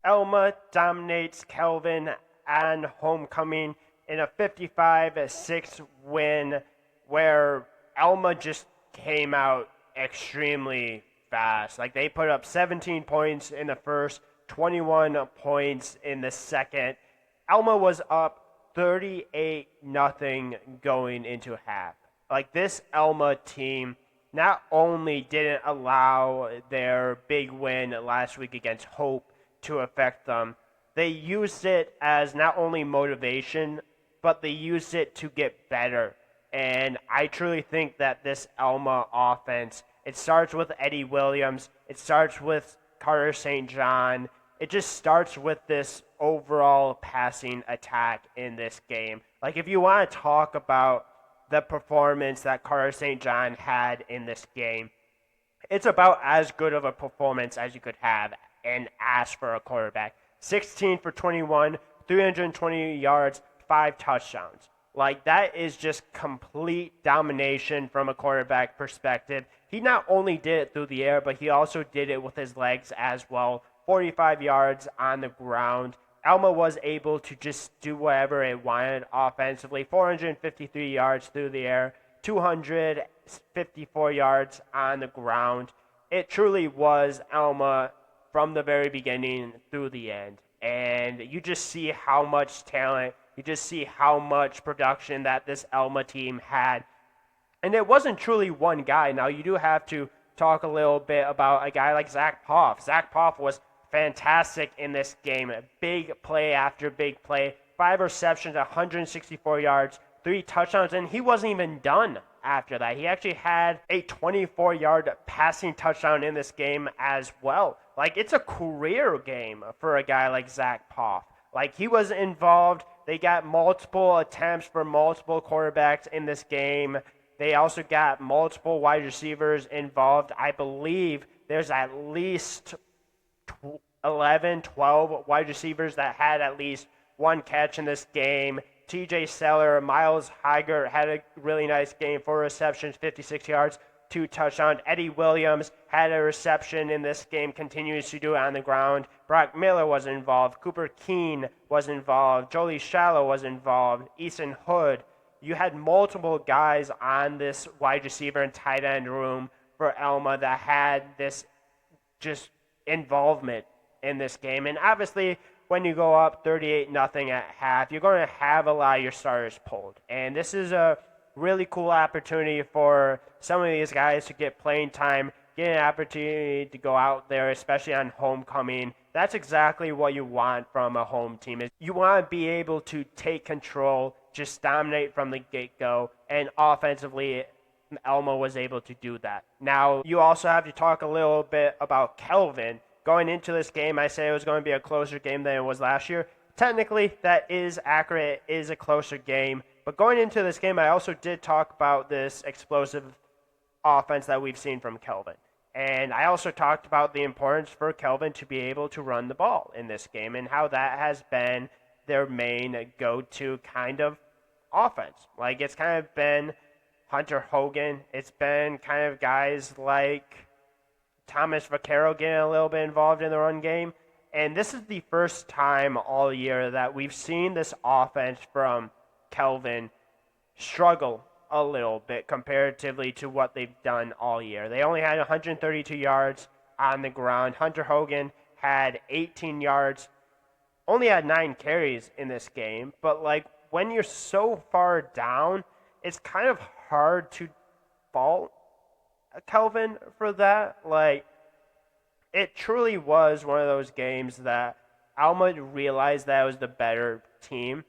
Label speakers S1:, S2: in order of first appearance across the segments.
S1: Alma dominates Kelvin and Homecoming in a 55-6 win where Alma just came out extremely fast. Like they put up 17 points in the first, 21 points in the second. Alma was up 38 nothing going into half. Like this Alma team not only didn't allow their big win last week against Hope to affect them, they used it as not only motivation, but they used it to get better. And I truly think that this Alma offense, it starts with Eddie Williams, it starts with Carter St. John, it just starts with this overall passing attack in this game. Like, if you want to talk about the performance that Carter St. John had in this game, it's about as good of a performance as you could have and ask for a quarterback. 16 for 21, 320 yards, 5 touchdowns. Like, that is just complete domination from a quarterback perspective. He not only did it through the air, but he also did it with his legs as well. 45 yards on the ground. Alma was able to just do whatever it wanted offensively. 453 yards through the air, 254 yards on the ground. It truly was Alma from the very beginning through the end. And you just see how much talent, you just see how much production that this Alma team had. And it wasn't truly one guy. Now, you do have to talk a little bit about a guy like Zach Poff. Zach Poff was fantastic in this game. Big play after big play. 5 receptions, 164 yards, 3 touchdowns, and he wasn't even done after that. He actually had a 24-yard passing touchdown in this game as well. Like, it's a career game for a guy like Zach Poff. Like, he was involved. They got multiple attempts for multiple quarterbacks in this game. They also got multiple wide receivers involved. I believe there's at least 11, 12 wide receivers that had at least one catch in this game. TJ Seller, Miles Haggart had a really nice game, 4 receptions, 56 yards, 2 touchdowns. Eddie Williams had a reception in this game, continues to do it on the ground. Brock Miller was involved. Cooper Keene was involved. Jolie Shallow was involved. Easton Hood. You had multiple guys on this wide receiver and tight end room for Alma that had this just involvement in this game. And obviously, when you go up 38-0 at half, you're going to have a lot of your starters pulled. And this is a really cool opportunity for some of these guys to get playing time, get an opportunity to go out there, especially on homecoming. That's exactly what you want from a home team. Is you want to be able to take control, just dominate from the get-go, and offensively, Alma was able to do that. Now, you also have to talk a little bit about Kelvin. Going into this game, I say it was going to be a closer game than it was last year. Technically, that is accurate. It is a closer game. But going into this game, I also did talk about this explosive offense that we've seen from Kelvin. And I also talked about the importance for Kelvin to be able to run the ball in this game and how that has been their main go-to kind of offense. Like, it's kind of been Hunter Hogan. It's been kind of guys like Thomas Vaccaro getting a little bit involved in the run game. And this is the first time all year that we've seen this offense from Kelvin struggle a little bit comparatively to what they've done all year. They only had 132 yards on the ground. Hunter Hogan had 18 yards, only had 9 carries in this game. But, like, when you're so far down, it's kind of hard to fault Kelvin for that. Like, it truly was one of those games that Alma realized that it was the better team,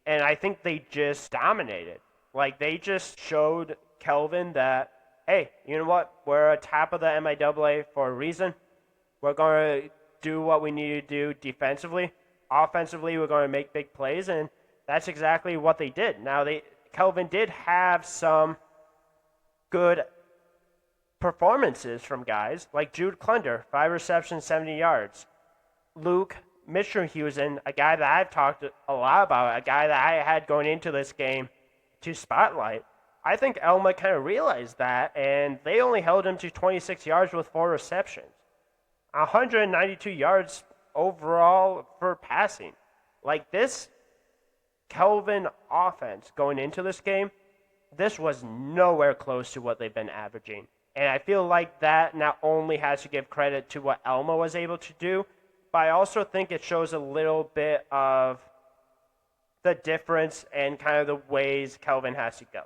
S1: and I think they just dominated. Like, they just showed Kelvin that, hey, you know what? We're at top of the MIAA for a reason. We're going to do what we need to do defensively. Offensively, we're going to make big plays, and that's exactly what they did. Now, Kelvin did have some good performances from guys like Jude Klunder, 5 receptions, 70 yards. Luke Mitchell-Husen, a guy that I've talked a lot about, a guy that I had going into this game to spotlight. I think Alma kind of realized that, and they only held him to 26 yards with 4 receptions. 192 yards overall for passing. Like this Kelvin offense going into this game, this was nowhere close to what they've been averaging. And I feel like that not only has to give credit to what Alma was able to do, but I also think it shows a little bit of the difference and kind of the ways Kelvin has to go.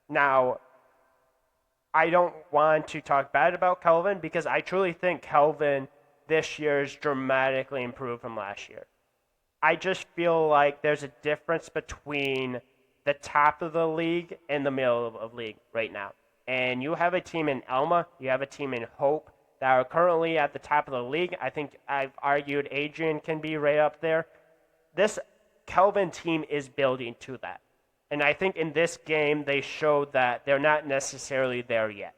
S1: Now, I don't want to talk bad about Kelvin because I truly think Kelvin this year is dramatically improved from last year. I just feel like there's a difference between the top of the league and the middle of league right now. And you have a team in Alma, you have a team in Hope that are currently at the top of the league. I think I've argued Adrian can be right up there. This Kelvin team is building to that. And I think in this game, they showed that they're not necessarily there yet.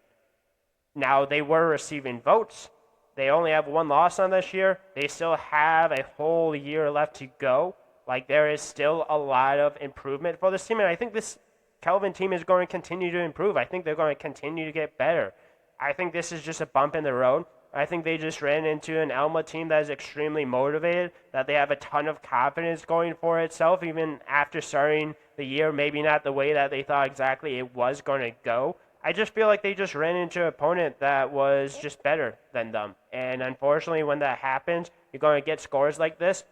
S1: Now, they were receiving votes. They only have one loss on this year. They still have a whole year left to go. Like, there is still a lot of improvement for this team. And I think this Kelvin team is going to continue to improve. I think they're going to continue to get better. I think this is just a bump in the road. I think they just ran into an Alma team that is extremely motivated, that they have a ton of confidence going for itself, even after starting the year, maybe not the way that they thought exactly it was going to go. I just feel like they just ran into an opponent that was just better than them. And unfortunately, when that happens, you're going to get scores like this.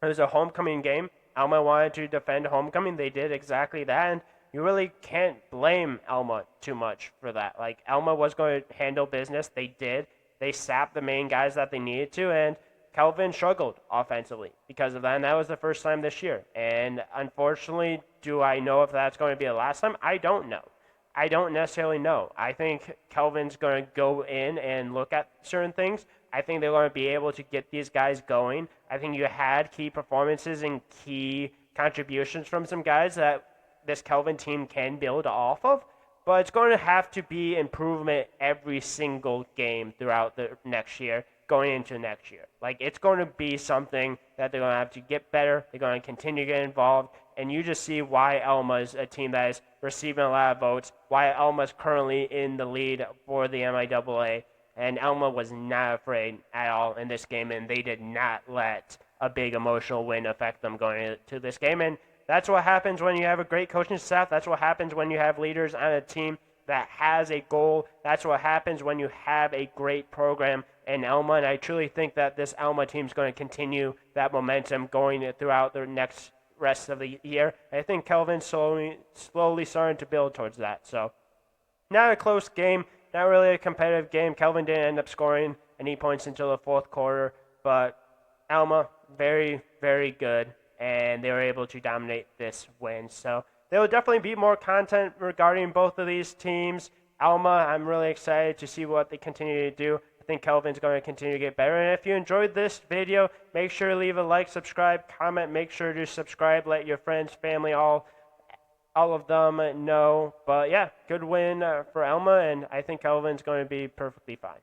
S1: It was a homecoming game. Alma wanted to defend homecoming. They did exactly that. And you really can't blame Alma too much for that. Like, Alma was going to handle business. They did. They sapped the main guys that they needed to, and Kelvin struggled offensively because of that, and that was the first time this year. And unfortunately, do I know if that's going to be the last time? I don't know. I don't necessarily know. I think Kelvin's going to go in and look at certain things. I think they're going to be able to get these guys going. I think you had key performances and key contributions from some guys that this Kelvin team can build off of. But it's going to have to be improvement every single game throughout the next year, going into next year. Like, it's going to be something that they're going to have to get better. They're going to continue to get involved. And you just see why Alma's a team that is receiving a lot of votes, why Alma's currently in the lead for the MIAA. And Alma was not afraid at all in this game, and they did not let a big emotional win affect them going into this game. And that's what happens when you have a great coaching staff. That's what happens when you have leaders on a team that has a goal. That's what happens when you have a great program in Alma. And I truly think that this Alma team is going to continue that momentum going throughout the next rest of the year. I think Kelvin's slowly starting to build towards that. So, not a close game, not really a competitive game. Kelvin didn't end up scoring any points until the fourth quarter, but Alma, very, very good. And they were able to dominate this win. So there will definitely be more content regarding both of these teams. Alma, I'm really excited to see what they continue to do. I think Kelvin's going to continue to get better. And if you enjoyed this video, make sure to leave a like, subscribe, comment. Make sure to subscribe. Let your friends, family, all of them know. But yeah, good win for Alma, and I think Kelvin's going to be perfectly fine.